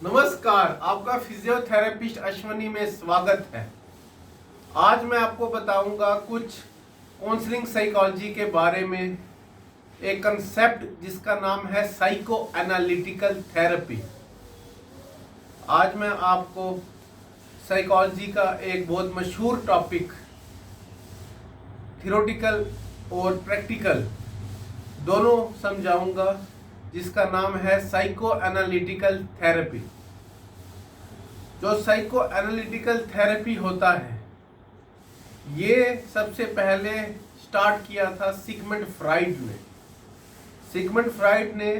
नमस्कार, आपका फिजियोथेरेपिस्ट अश्वनी में स्वागत है। आज मैं आपको बताऊंगा कुछ काउंसलिंग साइकोलॉजी के बारे में, एक कंसेप्ट जिसका नाम है साइको एनालिटिकल थेरेपी। आज मैं आपको साइकोलॉजी का एक बहुत मशहूर टॉपिक, थियोरेटिकल और प्रैक्टिकल दोनों समझाऊंगा, जिसका नाम है साइको एनालिटिकल थेरेपी। जो साइको एनालिटिकल थेरेपी होता है, ये सबसे पहले स्टार्ट किया था सिगमंड फ्राइड ने। सिगमंड फ्राइड ने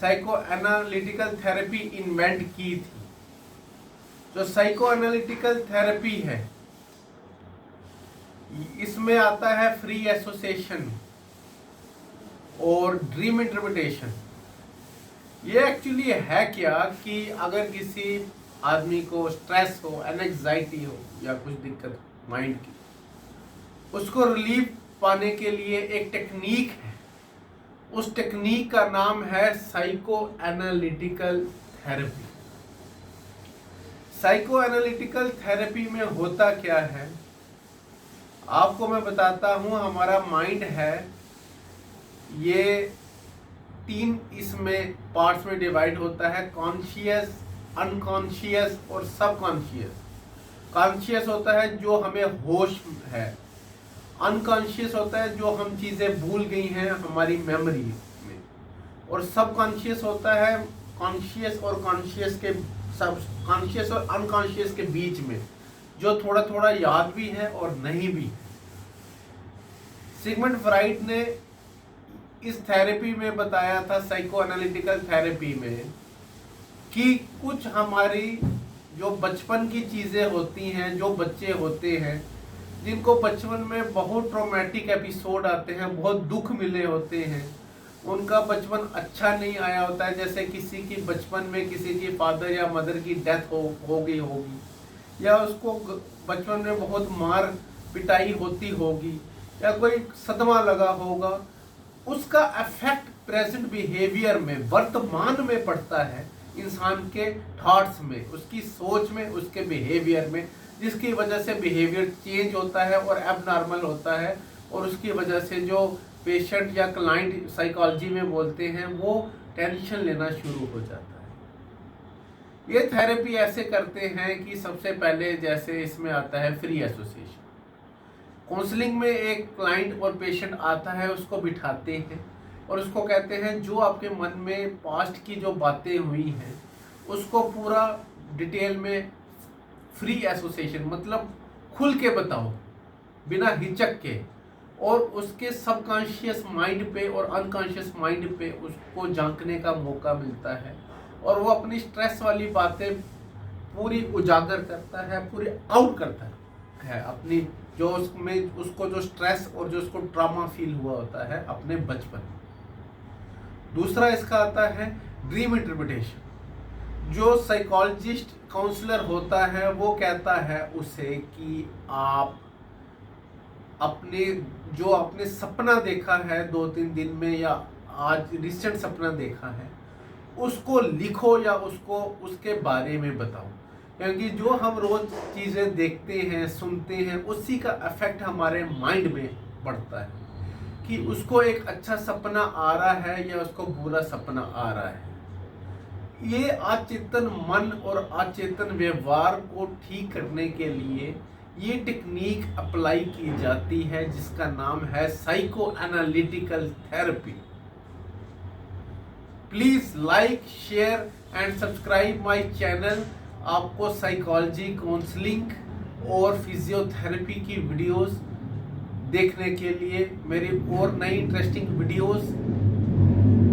साइको एनालिटिकल थेरेपी इन्वेंट की थी। जो साइको एनालिटिकल थेरेपी है, इसमें आता है फ्री एसोसिएशन और ड्रीम इंटरप्रिटेशन। ये एक्चुअली है क्या कि अगर किसी आदमी को स्ट्रेस हो, एंजाइटी हो या कुछ दिक्कत माइंड की, उसको रिलीफ पाने के लिए एक टेक्निक है। उस टेक्निक का नाम है psycho analytical therapy. Psycho analytical therapy में होता क्या है, आपको मैं बताता हूं। हमारा माइंड है, ये 3 इसमें पार्ट्स में डिवाइड होता है: कॉन्शियस, अनकॉन्शियस और सबकॉन्शियस। कॉन्शियस होता है जो हमें होश है, अनकॉन्शियस होता है जो हम चीज़ें भूल गई हैं हमारी मेमोरी में, और सबकॉन्शियस होता है कॉन्शियस और कॉन्शियस के, सब कॉन्शियस और अनकॉन्शियस के बीच में, जो थोड़ा थोड़ा याद भी है और नहीं भी है। सिगमंड फ्राइड ने इस थेरेपी में बताया था, साइको एनालिटिकल थेरेपी में, कि कुछ हमारी जो बचपन की चीज़ें होती हैं, जो बच्चे होते हैं जिनको बचपन में बहुत ट्रॉमेटिक एपिसोड आते हैं, बहुत दुख मिले होते हैं, उनका बचपन अच्छा नहीं आया होता है। जैसे किसी की बचपन में किसी की फादर या मदर की डेथ हो गई होगी, या उसको बचपन में बहुत मार पिटाई होती होगी, या कोई सदमा लगा होगा, उसका इफेक्ट प्रेजेंट बिहेवियर में, वर्तमान में पड़ता है इंसान के थॉट्स में, उसकी सोच में, उसके बिहेवियर में, जिसकी वजह से बिहेवियर चेंज होता है और एबनॉर्मल होता है। और उसकी वजह से जो पेशेंट या क्लाइंट साइकोलॉजी में बोलते हैं, वो टेंशन लेना शुरू हो जाता है। ये थेरेपी ऐसे करते हैं कि सबसे पहले, जैसे इसमें आता है फ्री एसोसिएशन। काउंसलिंग में एक क्लाइंट और पेशेंट आता है, उसको बिठाते हैं और उसको कहते हैं जो आपके मन में पास्ट की जो बातें हुई हैं उसको पूरा डिटेल में फ्री एसोसिएशन, मतलब खुल के बताओ, बिना हिचक के, और उसके सबकॉन्शियस माइंड पे और अनकॉन्शियस माइंड पे उसको झांकने का मौका मिलता है, और वो अपनी स्ट्रेस वाली बातें पूरी उजागर करता है, पूरी आउट करता है अपनी, जो उसमें उसको जो स्ट्रेस और जो उसको ट्रॉमा फील हुआ होता है अपने बचपन में। दूसरा इसका आता है ड्रीम इंटरप्रिटेशन। जो साइकोलॉजिस्ट काउंसलर होता है, वो कहता है उसे कि आप अपने जो आपने सपना देखा है 2-3 दिन में, या आज रिसेंट सपना देखा है, उसको लिखो या उसको उसके बारे में बताओ। क्योंकि जो हम रोज चीज़ें देखते हैं, सुनते हैं, उसी का इफेक्ट हमारे माइंड में पड़ता है कि उसको एक अच्छा सपना आ रहा है या उसको बुरा सपना आ रहा है। ये अचेतन मन और अचेतन व्यवहार को ठीक करने के लिए ये टेक्निक अप्लाई की जाती है, जिसका नाम है psycho analytical therapy. Please like, share and subscribe my channel. आपको साइकोलॉजी, काउंसलिंग और फिजियोथेरेपी की वीडियोस देखने के लिए, मेरी और नई इंटरेस्टिंग वीडियोस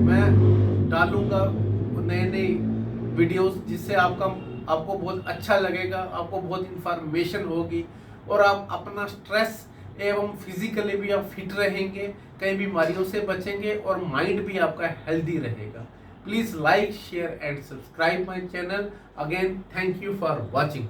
मैं डालूंगा, नए नए वीडियोस, जिससे आपको बहुत अच्छा लगेगा, आपको बहुत इंफॉर्मेशन होगी, और आप अपना स्ट्रेस एवं फिजिकली भी आप फिट रहेंगे, कई बीमारियों से बचेंगे, और माइंड भी आपका हेल्दी रहेगा। Please like, share and subscribe my channel. Again, thank you for watching.